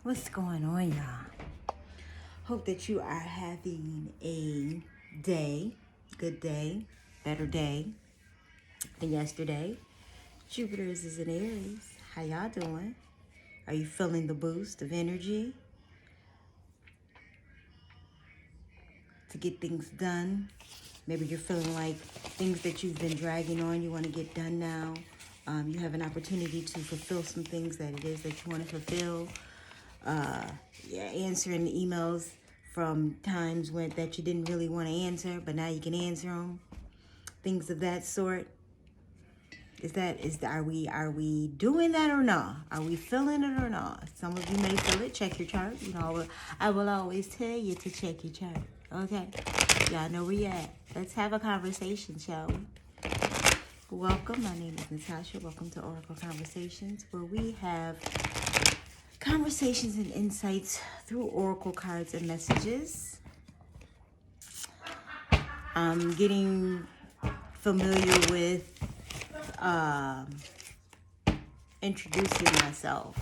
What's going on, y'all? Hope that you are having a good day, better day than yesterday. Jupiter is in Aries. How y'all doing? Are you feeling the boost of energy to get things done? Maybe you're feeling like things that you've been dragging on, you want to get done now. You have an opportunity to fulfill some things that it is that you want to fulfill. Answering emails from times when that you didn't really want to answer, but now you can answer them. Things of that sort. Are we doing that or not? Are we feeling it or not? Some of you may feel it. Check your chart. You know, I will always tell you to check your chart. Okay, y'all know where you at. Let's have a conversation, shall we? Welcome. My name is Natasha. Welcome to Oracle Conversations, where we have conversations and insights through oracle cards and messages. I'm getting familiar with introducing myself,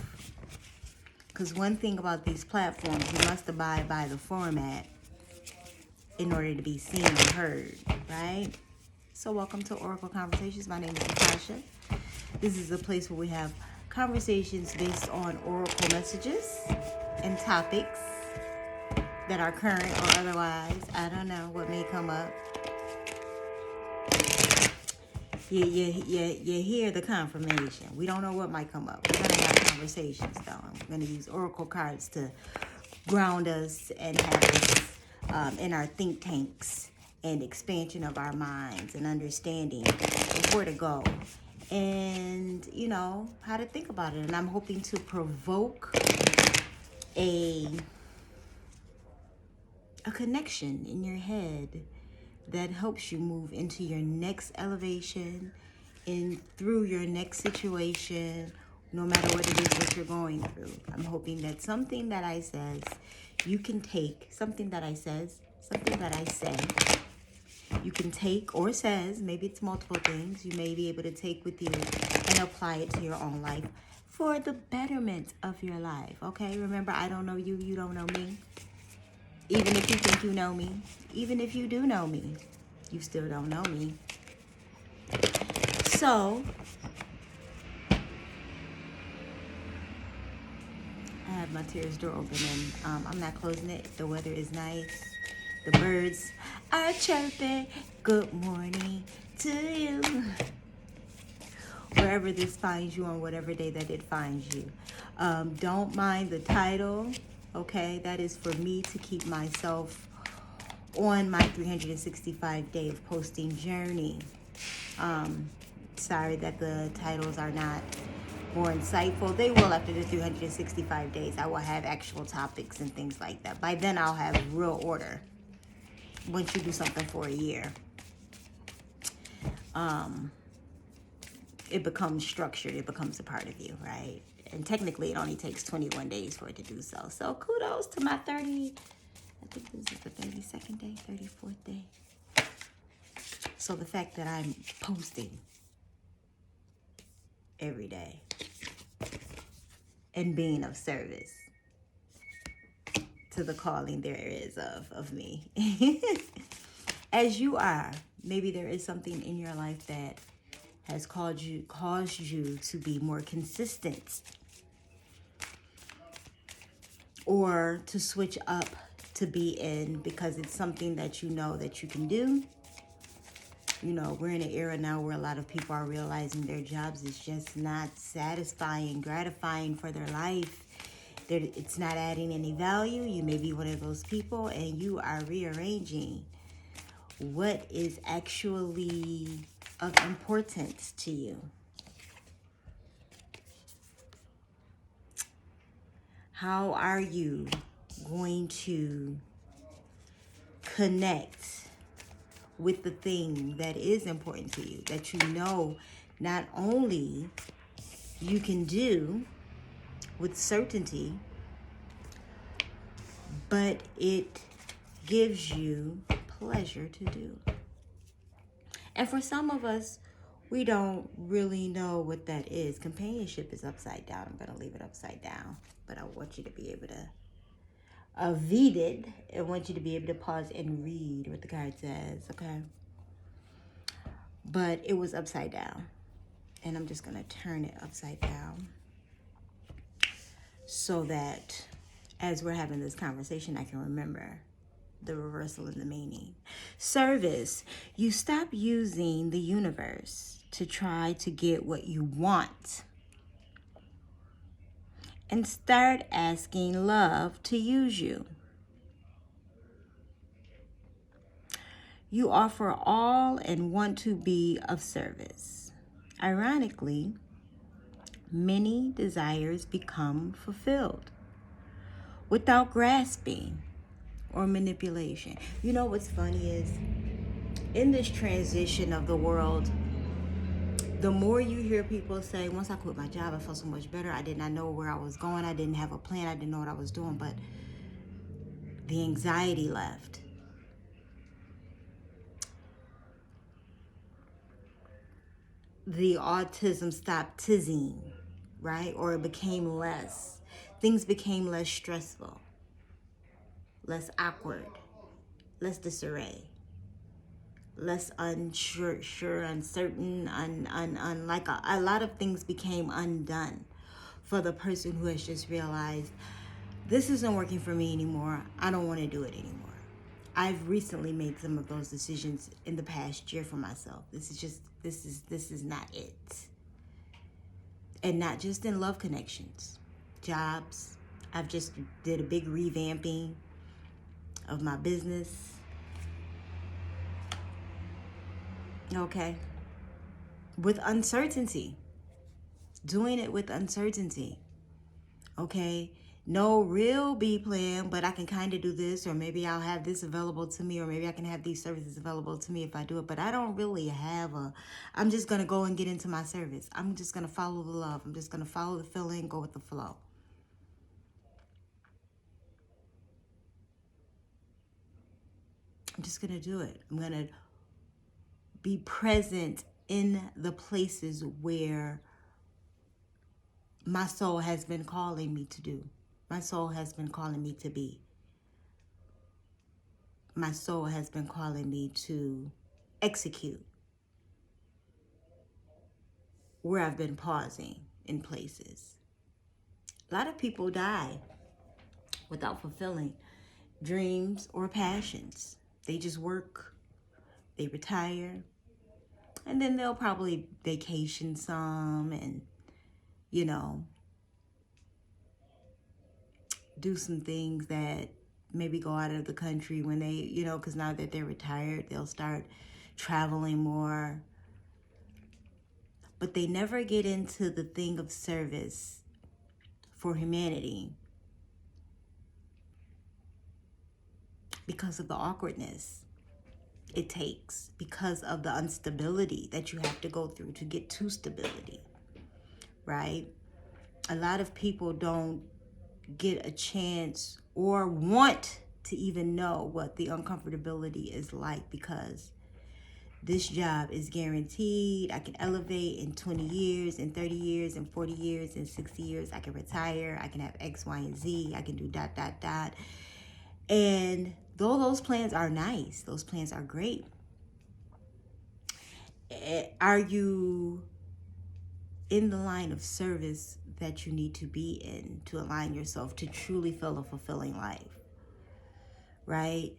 because one thing about these platforms, you must abide by the format in order to be seen and heard, right? So welcome to Oracle Conversations. My name is Natasha. This is a place where we have conversations based on oracle messages and topics that are current or otherwise. I don't know what may come up. You hear the confirmation. We don't know what might come up. We're going to have conversations, though. We're going to use oracle cards to ground us and have us in our think tanks and expansion of our minds and understanding of where to go and, you know, how to think about it. And I'm hoping to provoke a connection in your head that helps you move into your next elevation and through your next situation, no matter what it is that you're going through. I'm hoping that something that I says, you can take, something that I say, you can take or says, maybe it's multiple things, you may be able to take with you and apply it to your own life for the betterment of your life, okay? Remember, I don't know you, you don't know me. Even if you think you know me, even if you do know me, you still don't know me. So, I have my terrace door open and I'm not closing it. The weather is nice. The birds are chirping. Good morning to you. Wherever this finds you on whatever day that it finds you. Don't mind the title, okay? That is for me to keep myself on my 365 day of posting journey. Sorry that the titles are not more insightful. They will after the 365 days. I will have actual topics and things like that. By then I'll have real order. Once you do something for a year, it becomes structured. It becomes a part of you, right? And technically it only takes 21 days for it to do so. So kudos to my I think this is the 32nd day, 34th day. So the fact that I'm posting every day and being of service to the calling there is of me. As you are, maybe there is something in your life that has caused you to be more consistent or to switch up to be in because it's something that you know that you can do. You know, we're in an era now where a lot of people are realizing their jobs is just not satisfying, gratifying for their life. It's not adding any value. You may be one of those people and you are rearranging what is actually of importance to you. How are you going to connect with the thing that is important to you, that you know not only you can do with certainty, but it gives you pleasure to do? And for some of us, we don't really know what that is. Companionship is upside down. I'm going to leave it upside down. But I want you to be able to read it. I want you to be able to pause and read what the card says, okay? But it was upside down. And I'm just going to turn it upside down so that as we're having this conversation, I can remember the reversal and the meaning. Service. You stop using the universe to try to get what you want and start asking love to use you. You offer all and want to be of service. Ironically, many desires become fulfilled without grasping or manipulation. You know what's funny is, in this transition of the world, the more you hear people say, once I quit my job, I felt so much better. I did not know where I was going. I didn't have a plan. I didn't know what I was doing, but the anxiety left. The autism stopped tizzing, right? Or it became less. Things became less stressful, less awkward, less disarray, less unsure, uncertain, like a lot of things became undone for the person who has just realized, this isn't working for me anymore. I don't want to do it anymore. I've recently made some of those decisions in the past year for myself. This is not it. And not just in love connections, jobs. I've just did a big revamping of my business. Okay. With uncertainty. Doing it with uncertainty. Okay. No real B plan, but I can kind of do this, or maybe I'll have this available to me, or maybe I can have these services available to me if I do it. But I don't really have I'm just going to go and get into my service. I'm just going to follow the love. I'm just going to follow the feeling, go with the flow. I'm just going to do it. I'm going to be present in the places where my soul has been calling me to do. My soul has been calling me to be. My soul has been calling me to execute. Where I've been pausing in places. A lot of people die without fulfilling dreams or passions. They just work, they retire, and then they'll probably vacation some and, do some things that maybe go out of the country when they, because now that they're retired, they'll start traveling more. But they never get into the thing of service for humanity because of the awkwardness it takes, because of the instability that you have to go through to get to stability, right? A lot of people don't get a chance or want to even know what the uncomfortability is like, because this job is guaranteed. I can elevate in 20 years, in 30 years, in 40 years, in 60 years. I can retire. I can have X, Y, and Z. I can do ... And though those plans are nice, those plans are great, are you in the line of service that you need to be in to align yourself to truly feel a fulfilling life, right?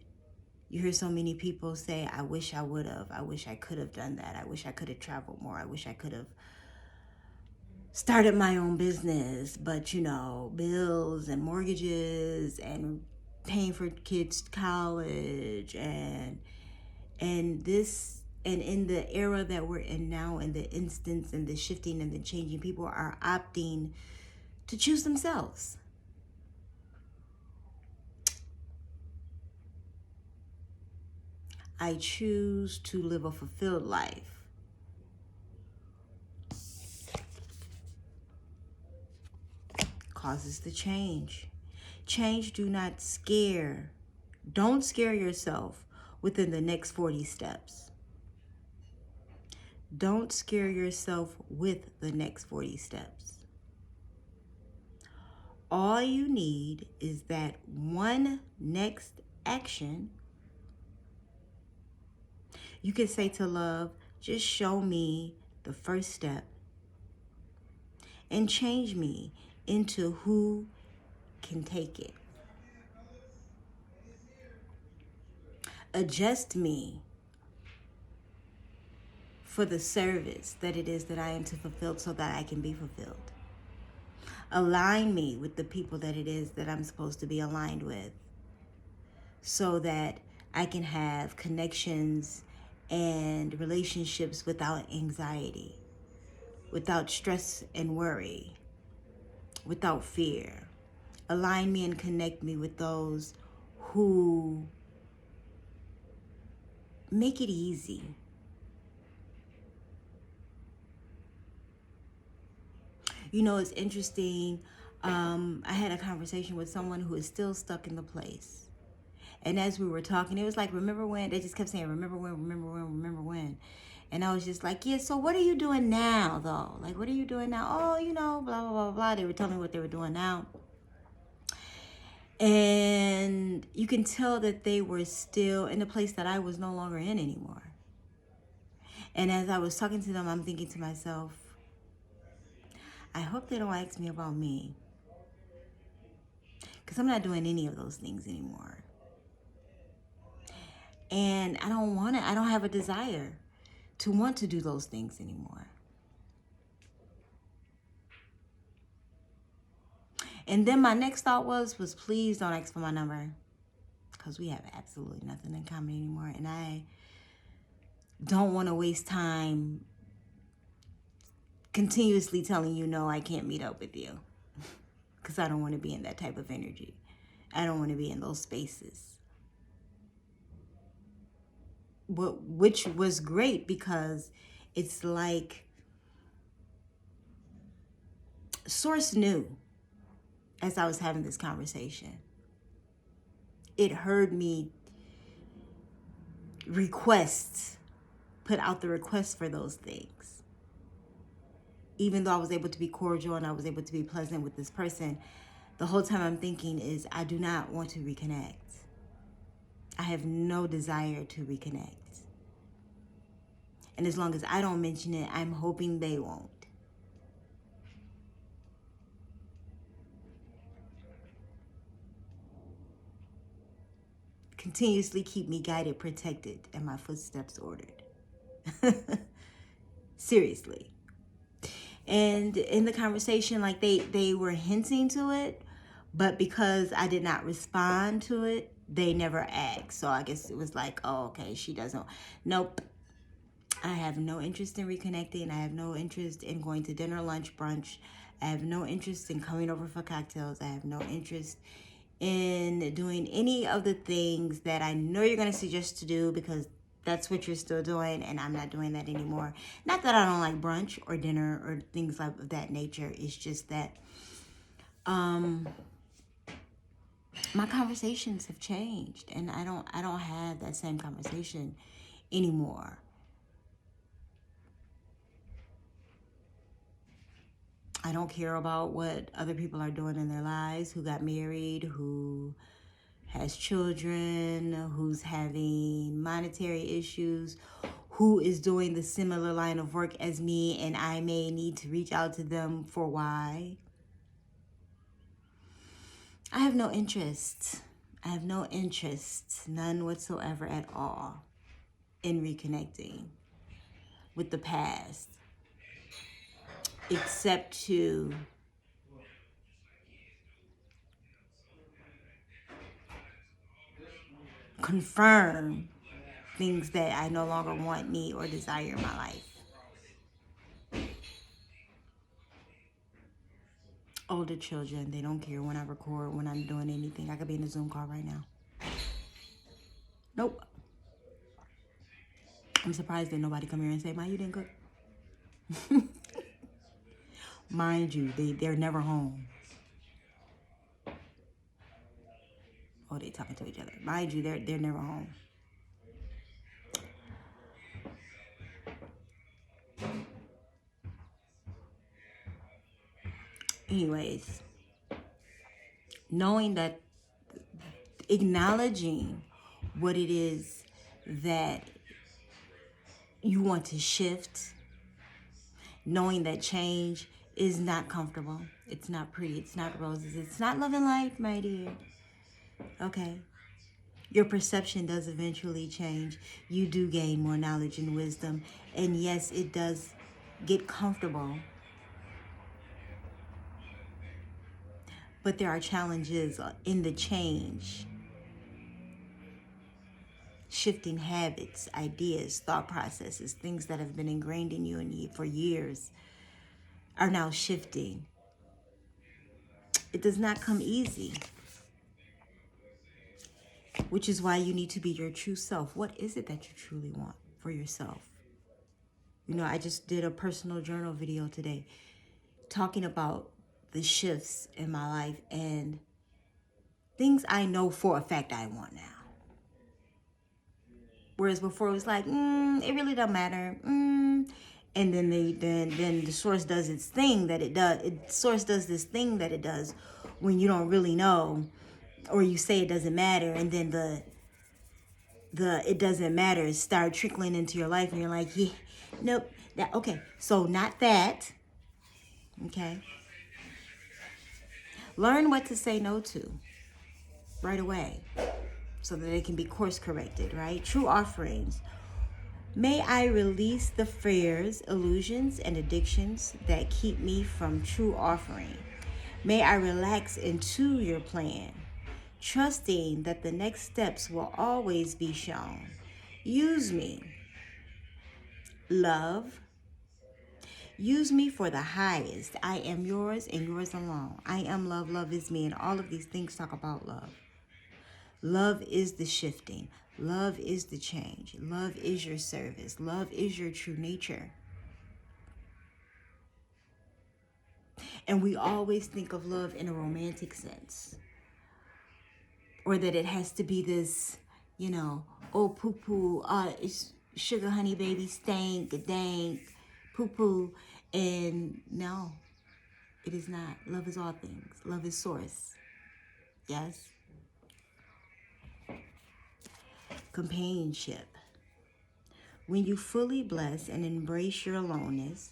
You hear so many people say, I wish I would have. I wish I could have done that. I wish I could have traveled more. I wish I could have started my own business. But, bills and mortgages and paying for kids' college and this, and in the era that we're in now, in the instance and the shifting and the changing, people are opting to choose themselves. I choose to live a fulfilled life. Causes the change. Change do not scare. Don't scare yourself within the next 40 steps. Don't scare yourself with the next 40 steps. All you need is that one next action. You can say to love, just show me the first step and change me into who can take it. Adjust me for the service that it is that I am to fulfill so that I can be fulfilled. Align me with the people that it is that I'm supposed to be aligned with so that I can have connections and relationships without anxiety, without stress and worry, without fear. Align me and connect me with those who make it easy. You know, it's interesting. I had a conversation with someone who is still stuck in the place. And as we were talking, it was like, remember when? They just kept saying, remember when, remember when, remember when. And I was just like, yeah, so what are you doing now, though? Like, what are you doing now? Oh, you know, blah, blah, blah, blah. They were telling me what they were doing now. And you can tell that they were still in a place that I was no longer in anymore. And as I was talking to them, I'm thinking to myself, I hope they don't ask me about me, because I'm not doing any of those things anymore. And I don't have a desire to want to do those things anymore. And then my next thought was please don't ask for my number, because we have absolutely nothing in common anymore. And I don't want to waste time continuously telling you, no, I can't meet up with you, because I don't want to be in that type of energy. I don't want to be in those spaces. Which was great, because it's like Source knew as I was having this conversation. It heard me put out the request for those things. Even though I was able to be cordial and I was able to be pleasant with this person, the whole time I'm thinking is, I do not want to reconnect. I have no desire to reconnect. And as long as I don't mention it, I'm hoping they won't. Continuously keep me guided, protected, and my footsteps ordered. Seriously. And in the conversation, like they were hinting to it, but because I did not respond to it, they never asked. So I guess it was like, oh, okay, she doesn't. Nope. I have no interest in reconnecting. I have no interest in going to dinner, lunch, brunch. I have no interest in coming over for cocktails. I have no interest in doing any of the things that I know you're going to suggest to do, because that's what you're still doing, and I'm not doing that anymore. Not that I don't like brunch or dinner or things of that nature. It's just that my conversations have changed, and I don't have that same conversation anymore. I don't care about what other people are doing in their lives, who got married, who has children, who's having monetary issues, who is doing the similar line of work as me, and I may need to reach out to them for why. I have no interest. I have no interest, none whatsoever at all, in reconnecting with the past, except to confirm things that I no longer want, need, or desire in my life. Older children, they don't care when I record, when I'm doing anything. I could be in a Zoom call right now. Nope. I'm surprised that nobody come here and say, Ma, you didn't cook. Mind you, they're never home. Oh, they talking to each other. Mind you, they're never home. anyways, knowing that, acknowledging what it is that you want to shift, knowing that change is not comfortable. It's not pretty. It's not roses. It's not love and light, my dear. Okay. Your perception does eventually change. You do gain more knowledge and wisdom. And yes, it does get comfortable. But there are challenges in the change. Shifting habits, ideas, thought processes, things that have been ingrained in you for years are now shifting. It does not come easy, which is why you need to be your true self. What is it that you truly want for yourself? You know, I just did a personal journal video today talking about the shifts in my life and things I know for a fact I want now. Whereas before it was like, it really don't matter. And then then the source does its thing that it does. Source does this thing that it does when you don't really know, or you say it doesn't matter, and then the it doesn't matter start trickling into your life, and you're like, yeah, nope, that okay. So not that. Okay. Learn what to say no to right away, so that it can be course corrected, right? True offerings. May I release the fears, illusions, and addictions that keep me from true offering. May I relax into your plan, trusting that the next steps will always be shown. Use me. Love. Use me for the highest. I am yours and yours alone. I am love. Love is me. And all of these things talk about love. Love is the shifting. Love is the change. Love is your service. Love is your true nature. And we always think of love in a romantic sense. Or that it has to be this, oh, poo-poo, it's sugar honey baby, stank, dank, poo-poo. And no, it is not. Love is all things. Love is source. Yes? Companionship. When you fully bless and embrace your aloneness,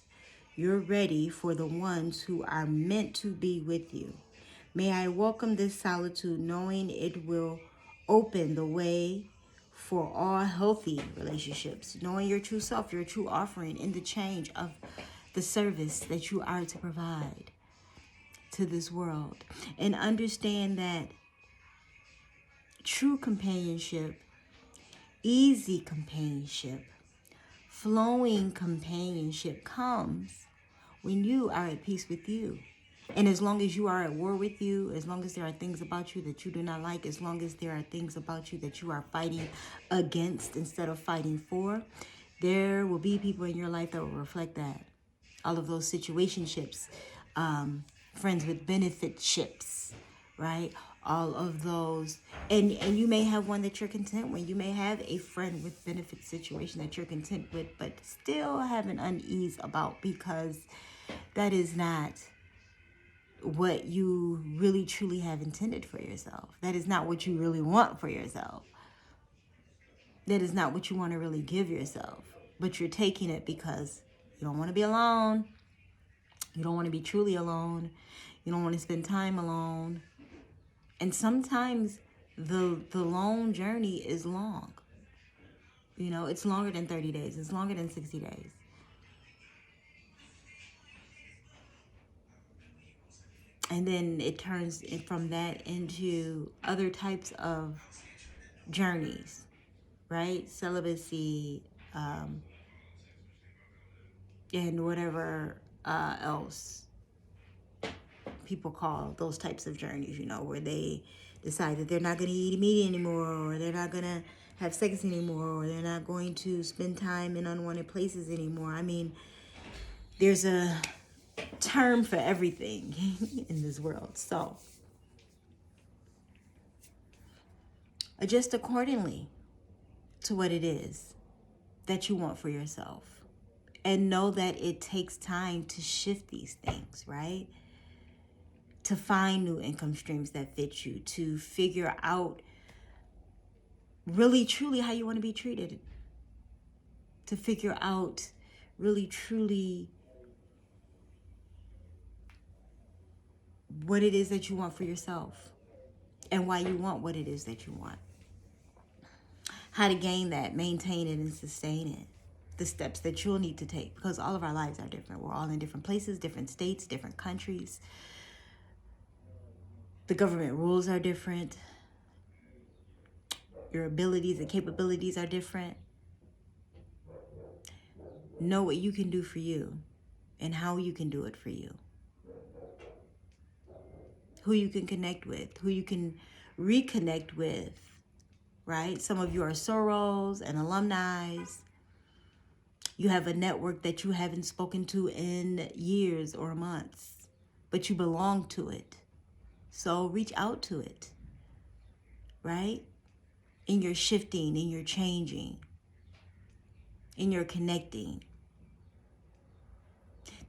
you're ready for the ones who are meant to be with you. May I welcome this solitude, knowing it will open the way for all healthy relationships. Knowing your true self, your true offering in the change of the service that you are to provide to this world. And understand that true companionship, easy companionship, flowing companionship comes when you are at peace with you. And as long as you are at war with you, as long as there are things about you that you do not like, as long as there are things about you that you are fighting against instead of fighting for, there will be people in your life that will reflect that. All of those situationships, friends with benefitships, right? All of those, and you may have one that you're content with. You may have a friend with benefit situation that you're content with, but still have an unease about, because that is not what you really truly have intended for yourself. That is not what you really want for yourself. That is not what you want to really give yourself, but you're taking it because you don't want to be alone. You don't want to be truly alone. You don't want to spend time alone. And sometimes the lone journey is long. It's longer than 30 days. It's longer than 60 days. And then it turns from that into other types of journeys, right? Celibacy, and whatever else people call those types of journeys, where they decide that they're not going to eat meat anymore, or they're not going to have sex anymore, or they're not going to spend time in unwanted places anymore. I mean, there's a term for everything in this world. So adjust accordingly to what it is that you want for yourself. And know that it takes time to shift these things, right? to find new income streams that fit you, to figure out really truly how you want to be treated, to figure out really truly what it is that you want for yourself and why you want what it is that you want. How to gain that, maintain it, and sustain it. The steps that you'll need to take, because all of our lives are different. We're all in different places, different states, different countries. The government rules are different. Your abilities and capabilities are different. Know what you can do for you and how you can do it for you. Who you can connect with, who you can reconnect with, right? Some of you are sorors and alumni. You have a network that you haven't spoken to in years or months, but you belong to it. So reach out to it, right? In your shifting, in your changing, in your connecting.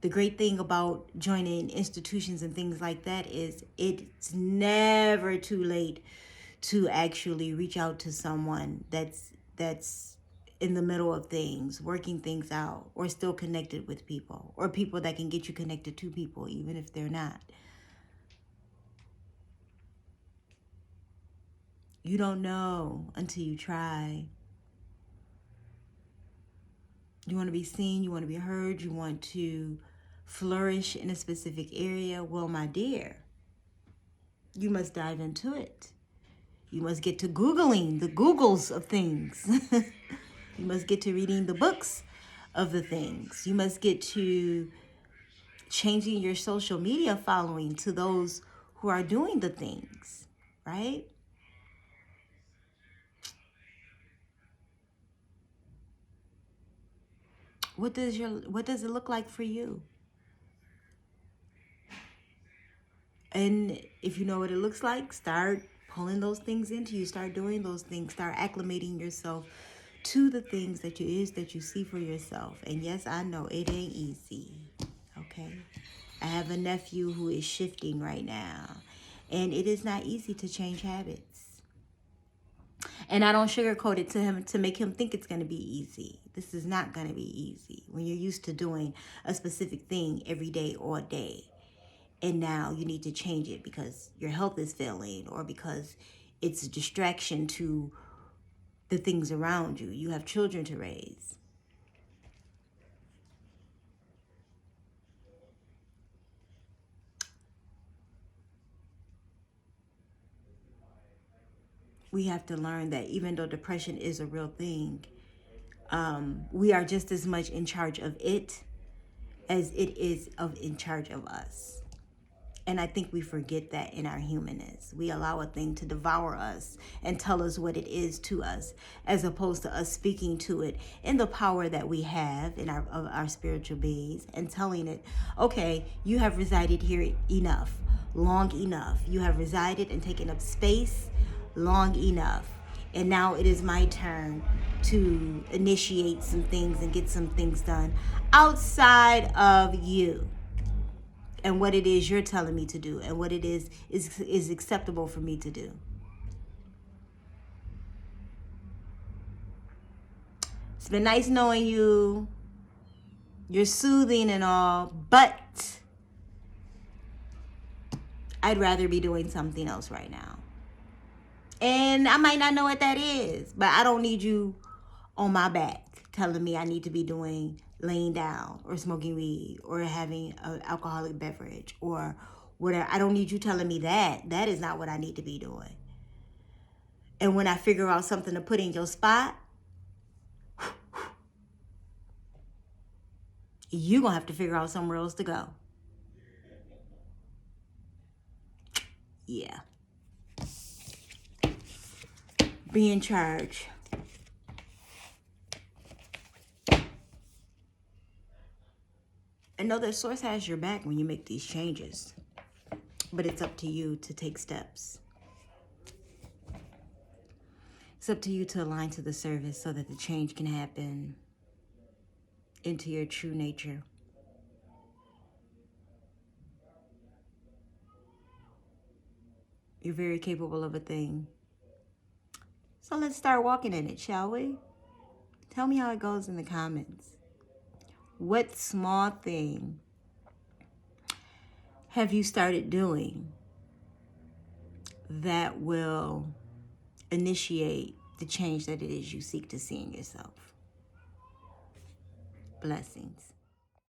The great thing about joining institutions and things like that is it's never too late to actually reach out to someone that's in the middle of things, working things out, or still connected with people, or people that can get you connected to people, even if they're not. You don't know until you try. You want to be seen, you want to be heard, you want to flourish in a specific area. Well, my dear, you must dive into it. You must get to Googling the Googles of things. You must get to reading the books of the things. You must get to changing your social media following to those who are doing the things, right? What does it look like for you? And if you know what it looks like, start pulling those things into you. Start doing those things. Start acclimating yourself to the things that you see for yourself. And yes, I know it ain't easy. Okay. I have a nephew who is shifting right now, and it is not easy to change habits. And I don't sugarcoat it to him to make him think it's going to be easy. This is not going to be easy when you're used to doing a specific thing every day, all day. And now you need to change it because your health is failing, or because it's a distraction to the things around you. You have children to raise. We have to learn that even though depression is a real thing, we are just as much in charge of it as it is in charge of us. And I think we forget that in our humanness. We allow a thing to devour us and tell us what it is to us, as opposed to us speaking to it in the power that we have in our spiritual beings and telling it, okay, you have resided here enough, long enough. You have resided and taken up space long enough. And now it is my turn to initiate some things and get some things done outside of you. And what it is you're telling me to do, and what it is acceptable for me to do. It's been nice knowing you. You're soothing and all, but I'd rather be doing something else right now. And I might not know what that is, but I don't need you on my back telling me I need to be laying down or smoking weed or having an alcoholic beverage or whatever. I don't need you telling me that. That is not what I need to be doing. And when I figure out something to put in your spot, you're going to have to figure out somewhere else to go. Yeah. Be in charge. And know that Source has your back when you make these changes. But it's up to you to take steps. It's up to you to align to the service so that the change can happen into your true nature. You're very capable of a thing. So let's start walking in it, shall we? Tell me how it goes in the comments. What small thing have you started doing that will initiate the change that it is you seek to see in yourself? Blessings.